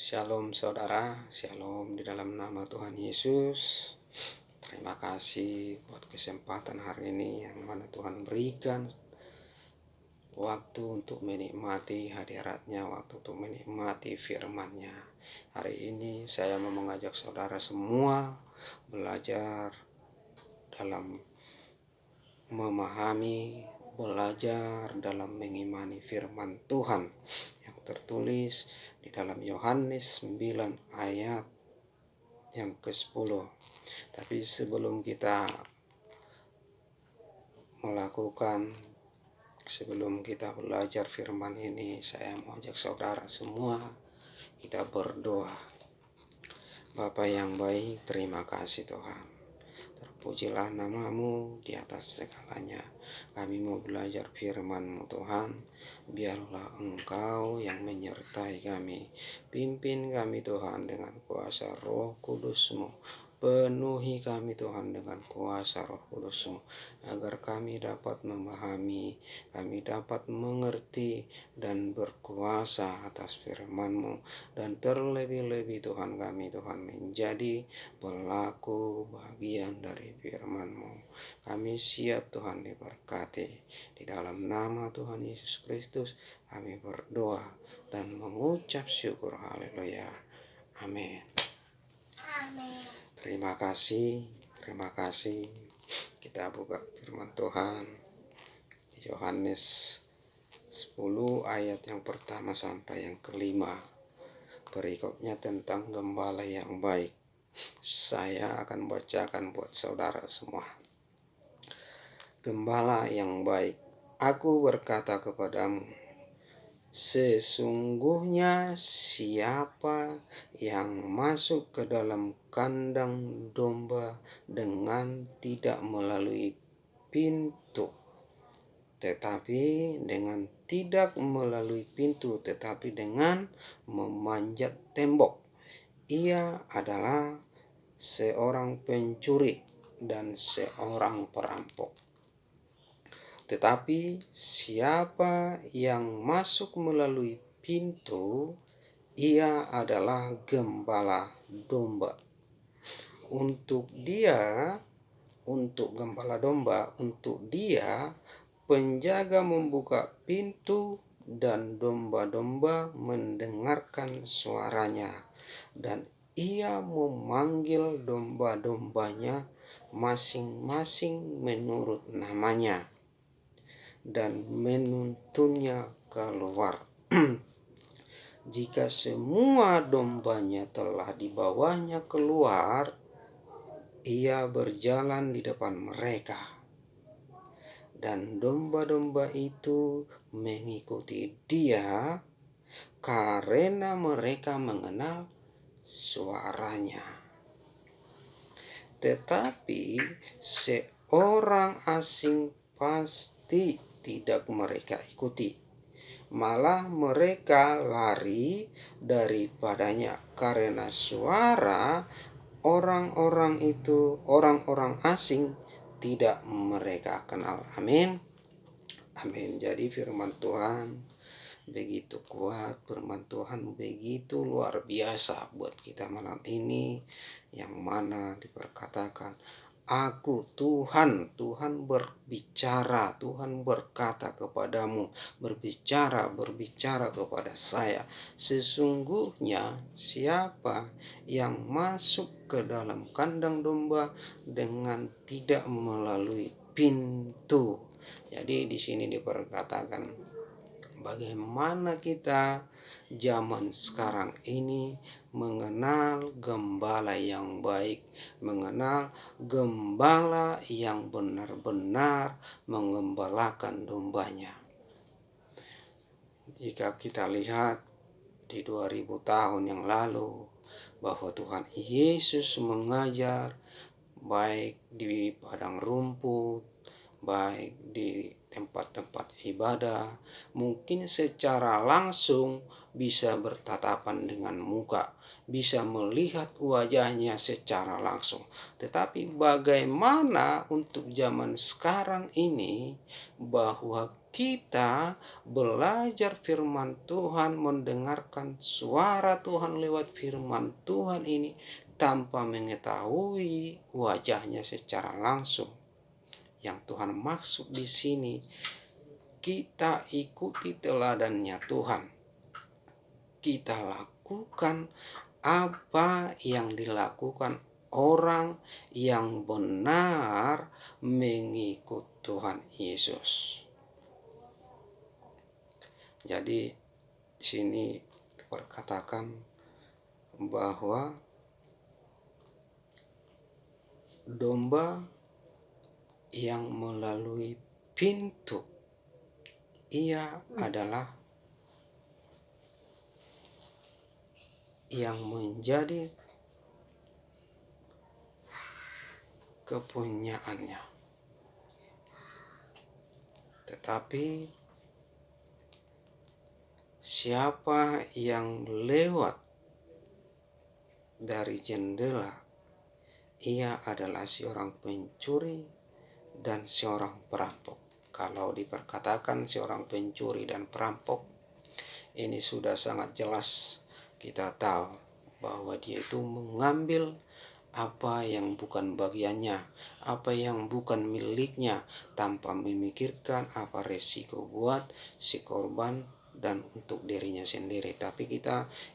Shalom saudara, shalom di dalam nama Tuhan Yesus. Terima kasih buat kesempatan hari ini yang mana Tuhan berikan waktu untuk menikmati hadiratnya, waktu untuk menikmati firman-Nya. Hari ini saya mau mengajak saudara semua belajar dalam memahami, belajar dalam mengimani firman Tuhan yang tertulis di dalam Yohanes 9 ayat yang ke-10. Tapi sebelum kita belajar firman ini, saya mau ajak saudara semua kita berdoa. Bapa yang baik, terima kasih Tuhan. Terpujilah nama-Mu di atas segalanya. Kami mau belajar firman-Mu Tuhan. Biarlah Engkau yang menyertai kami. Pimpin kami Tuhan dengan kuasa Roh Kudus-Mu. Penuhi kami Tuhan dengan kuasa Roh Kudus-Mu, agar kami dapat memahami, kami dapat mengerti dan berkuasa atas firman-Mu. Dan terlebih-lebih Tuhan kami Tuhan menjadi pelaku bagian dari firman-Mu. Kami siap Tuhan diberkati. Di dalam nama Tuhan Yesus Kristus kami berdoa dan mengucap syukur. Haleluya. Amin. Terima kasih. Kita buka firman Tuhan Yohanes 10 ayat yang pertama sampai yang kelima. Berikutnya tentang gembala yang baik. Saya akan bacakan buat saudara semua. Gembala yang baik, aku berkata kepadamu, sesungguhnya siapa yang masuk ke dalam kandang domba dengan tidak melalui pintu, tetapi dengan memanjat tembok, ia adalah seorang pencuri dan seorang perampok. Tetapi siapa yang masuk melalui pintu, ia adalah gembala domba. Untuk gembala domba, untuk dia penjaga membuka pintu dan domba-domba mendengarkan suaranya, dan ia memanggil domba-dombanya masing-masing menurut namanya dan menuntunnya keluar. Jika semua dombanya telah dibawanya keluar, ia berjalan di depan mereka, dan domba-domba itu mengikuti dia karena mereka mengenal suaranya. Tetapi seorang asing pasti tidak mereka ikuti, malah mereka lari daripadanya karena suara orang-orang asing tidak mereka kenal. Amin. Jadi firman Tuhan begitu kuat, firman Tuhan begitu luar biasa buat kita malam ini, yang mana diperkatakan, aku Tuhan berbicara, Tuhan berkata kepadamu, berbicara kepada saya, sesungguhnya siapa yang masuk ke dalam kandang domba dengan tidak melalui pintu. Jadi di sini diperkatakan bagaimana kita zaman sekarang ini mengenal gembala yang baik, mengenal gembala yang benar-benar mengembalakan dombanya. Jika kita lihat di 2000 tahun yang lalu, bahwa Tuhan Yesus mengajar baik di padang rumput, baik di tempat-tempat ibadah, mungkin secara langsung bisa bertatapan dengan muka, bisa melihat wajahnya secara langsung. Tetapi bagaimana untuk zaman sekarang ini bahwa kita belajar firman Tuhan, mendengarkan suara Tuhan lewat firman Tuhan ini tanpa mengetahui wajahnya secara langsung. Yang Tuhan maksud di sini, kita ikuti teladannya Tuhan. Kita lakukan apa yang dilakukan orang yang benar mengikut Tuhan Yesus. Jadi di sini diperkatakan bahwa domba yang melalui pintu, ia adalah yang menjadi kepunyaannya. Tetapi siapa yang lewat dari jendela, ia adalah seorang pencuri dan seorang perampok. Kalau diperkatakan seorang pencuri dan perampok, ini sudah sangat jelas kita tahu bahwa dia itu mengambil apa yang bukan bagiannya, apa yang bukan miliknya, tanpa memikirkan apa resiko buat si korban dan untuk dirinya sendiri. Tapi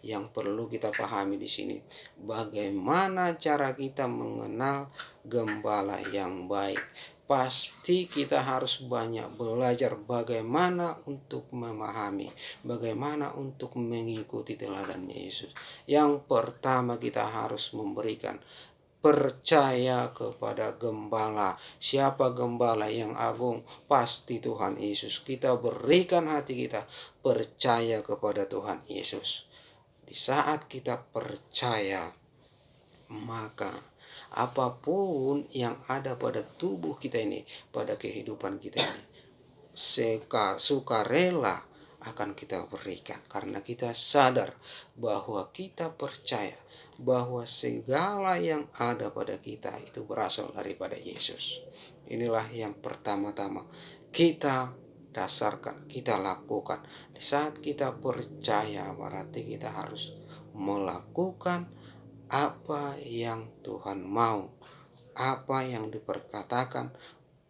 yang perlu kita pahami di sini, bagaimana cara kita mengenal gembala yang baik. Pasti kita harus banyak belajar bagaimana untuk memahami, bagaimana untuk mengikuti teladannya Yesus. Yang pertama, kita harus memberikan percaya kepada gembala. Siapa gembala yang agung? Pasti Tuhan Yesus. Kita berikan hati kita percaya kepada Tuhan Yesus. Di saat kita percaya, maka apapun yang ada pada tubuh kita ini, pada kehidupan kita ini, sukarela akan kita berikan, karena kita sadar bahwa kita percaya bahwa segala yang ada pada kita itu berasal daripada Yesus. Inilah yang pertama-tama kita dasarkan, kita lakukan. Di saat kita percaya, berarti kita harus melakukan apa yang Tuhan mau, apa yang diperkatakan,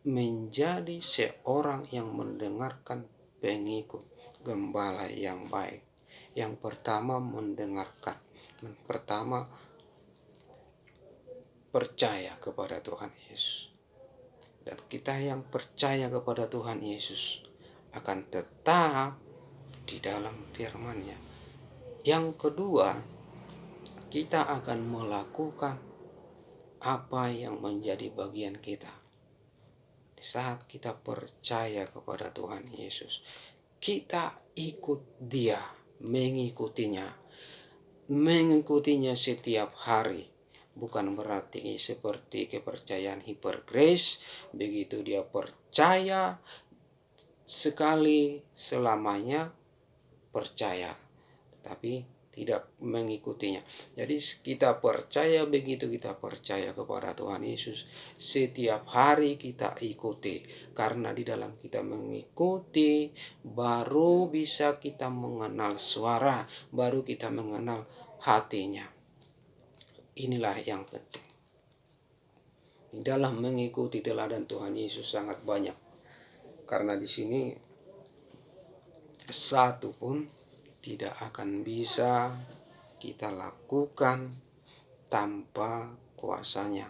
menjadi seorang yang mendengarkan pengikut gembala yang baik. Yang pertama, mendengarkan. Yang pertama, percaya kepada Tuhan Yesus. Dan kita yang percaya kepada Tuhan Yesus akan tetap di dalam firman-Nya. Yang kedua, kita akan melakukan apa yang menjadi bagian kita. Di saat kita percaya kepada Tuhan Yesus, kita ikut Dia, mengikutinya setiap hari. Bukan berarti seperti kepercayaan hipergrace, begitu dia percaya sekali selamanya percaya, tapi tidak mengikutinya. Jadi kita percaya, begitu kita percaya kepada Tuhan Yesus, setiap hari kita ikuti. Karena di dalam kita mengikuti, baru bisa kita mengenal suara, baru kita mengenal hatinya. Inilah yang penting. Di dalam mengikuti teladan Tuhan Yesus sangat banyak. Karena di sini satu pun tidak akan bisa kita lakukan tanpa kuasanya.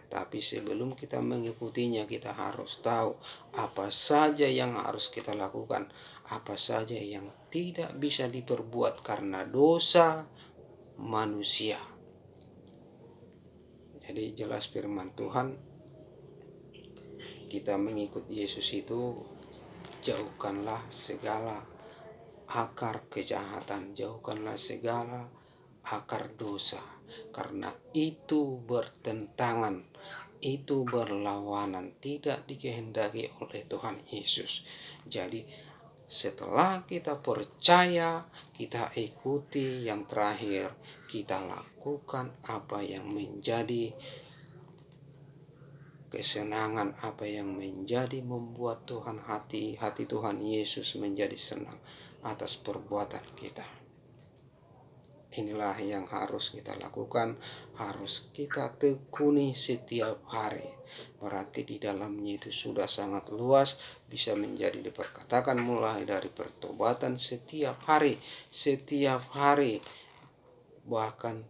Tapi sebelum kita mengikutinya, kita harus tahu apa saja yang harus kita lakukan, apa saja yang tidak bisa diperbuat karena dosa manusia. Jadi jelas firman Tuhan, kita mengikut Yesus itu jauhkanlah segala akar kejahatan, jauhkanlah segala akar dosa, karena itu bertentangan, itu berlawanan, tidak dikehendaki oleh Tuhan Yesus. Jadi setelah kita percaya, kita ikuti, yang terakhir kita lakukan apa yang menjadi kesenangan, apa yang menjadi membuat Tuhan hati Tuhan Yesus menjadi senang atas perbuatan kita. Inilah yang harus kita lakukan, harus kita tekuni setiap hari. Berarti di dalamnya itu sudah sangat luas, bisa menjadi diperkatakan mulai dari pertobatan setiap hari, bahkan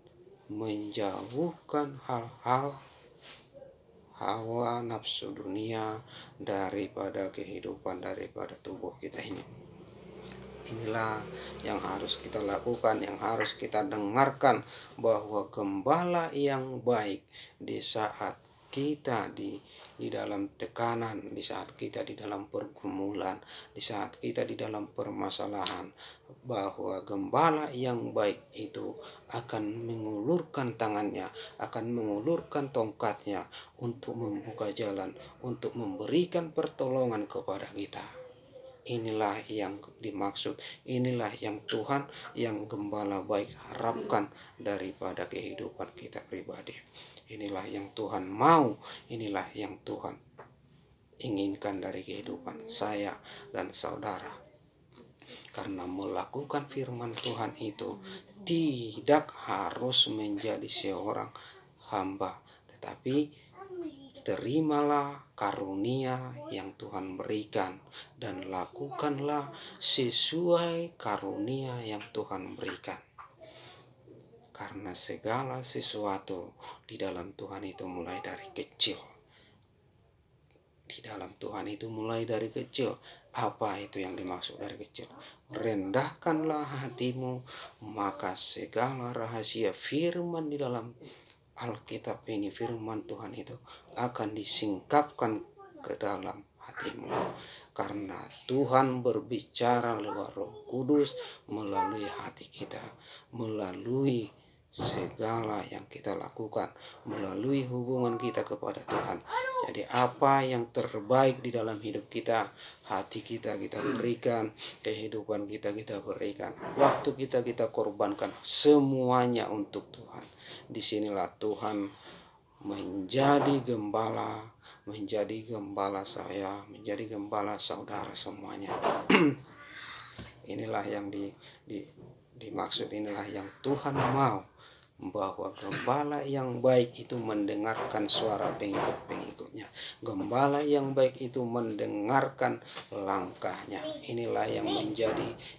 menjauhkan hal-hal hawa nafsu dunia daripada kehidupan, daripada tubuh kita ini. Inilah yang harus kita lakukan, yang harus kita dengarkan, bahwa gembala yang baik di saat kita di dalam tekanan, di saat kita di dalam pergumulan, di saat kita di dalam permasalahan, bahwa gembala yang baik itu akan mengulurkan tangannya, akan mengulurkan tongkatnya untuk membuka jalan, untuk memberikan pertolongan kepada kita. Inilah yang dimaksud, inilah yang Tuhan, yang gembala baik harapkan daripada kehidupan kita pribadi. Inilah yang Tuhan mau, inilah yang Tuhan inginkan dari kehidupan saya dan saudara. Karena melakukan firman Tuhan itu tidak harus menjadi seorang hamba, tetapi terimalah karunia yang Tuhan berikan dan lakukanlah sesuai karunia yang Tuhan berikan. Karena segala sesuatu di dalam Tuhan itu mulai dari kecil. Di dalam Tuhan itu mulai dari kecil. Apa itu yang dimaksud dari kecil? Rendahkanlah hatimu, maka segala rahasia firman di dalam Alkitab ini, firman Tuhan itu akan disingkapkan ke dalam hatimu. Karena Tuhan berbicara lewat Roh Kudus melalui hati kita, melalui segala yang kita lakukan, melalui hubungan kita kepada Tuhan. Jadi apa yang terbaik di dalam hidup kita, hati kita berikan, kehidupan kita berikan, waktu kita korbankan, semuanya untuk Tuhan. Disinilah Tuhan menjadi gembala saya, menjadi gembala saudara semuanya. Inilah yang dimaksud, inilah yang Tuhan mau, bahwa gembala yang baik itu mendengarkan suara pengikut-pengikutnya. Gembala yang baik itu mendengarkan langkahnya. Inilah yang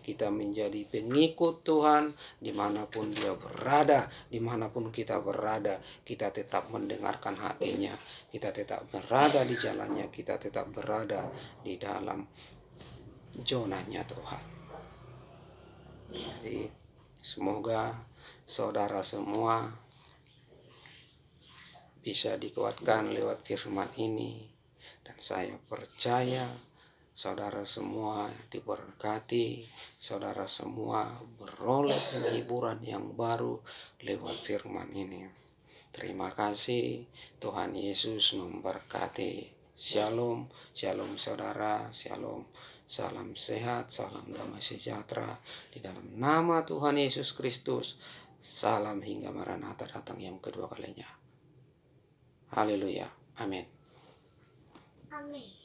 kita menjadi pengikut Tuhan dimanapun dia berada, dimanapun kita berada, kita tetap mendengarkan hatinya, kita tetap berada di jalannya, kita tetap berada di dalam zonanya Tuhan. Jadi semoga saudara semua bisa dikuatkan lewat firman ini, dan saya percaya saudara semua diberkati, saudara semua beroleh penghiburan yang baru lewat firman ini. Terima kasih, Tuhan Yesus memberkati. Shalom, shalom saudara, shalom. Salam sehat, salam damai sejahtera di dalam nama Tuhan Yesus Kristus. Salam hingga Maranatha datang yang kedua kalinya. Haleluya. Amin. Amin.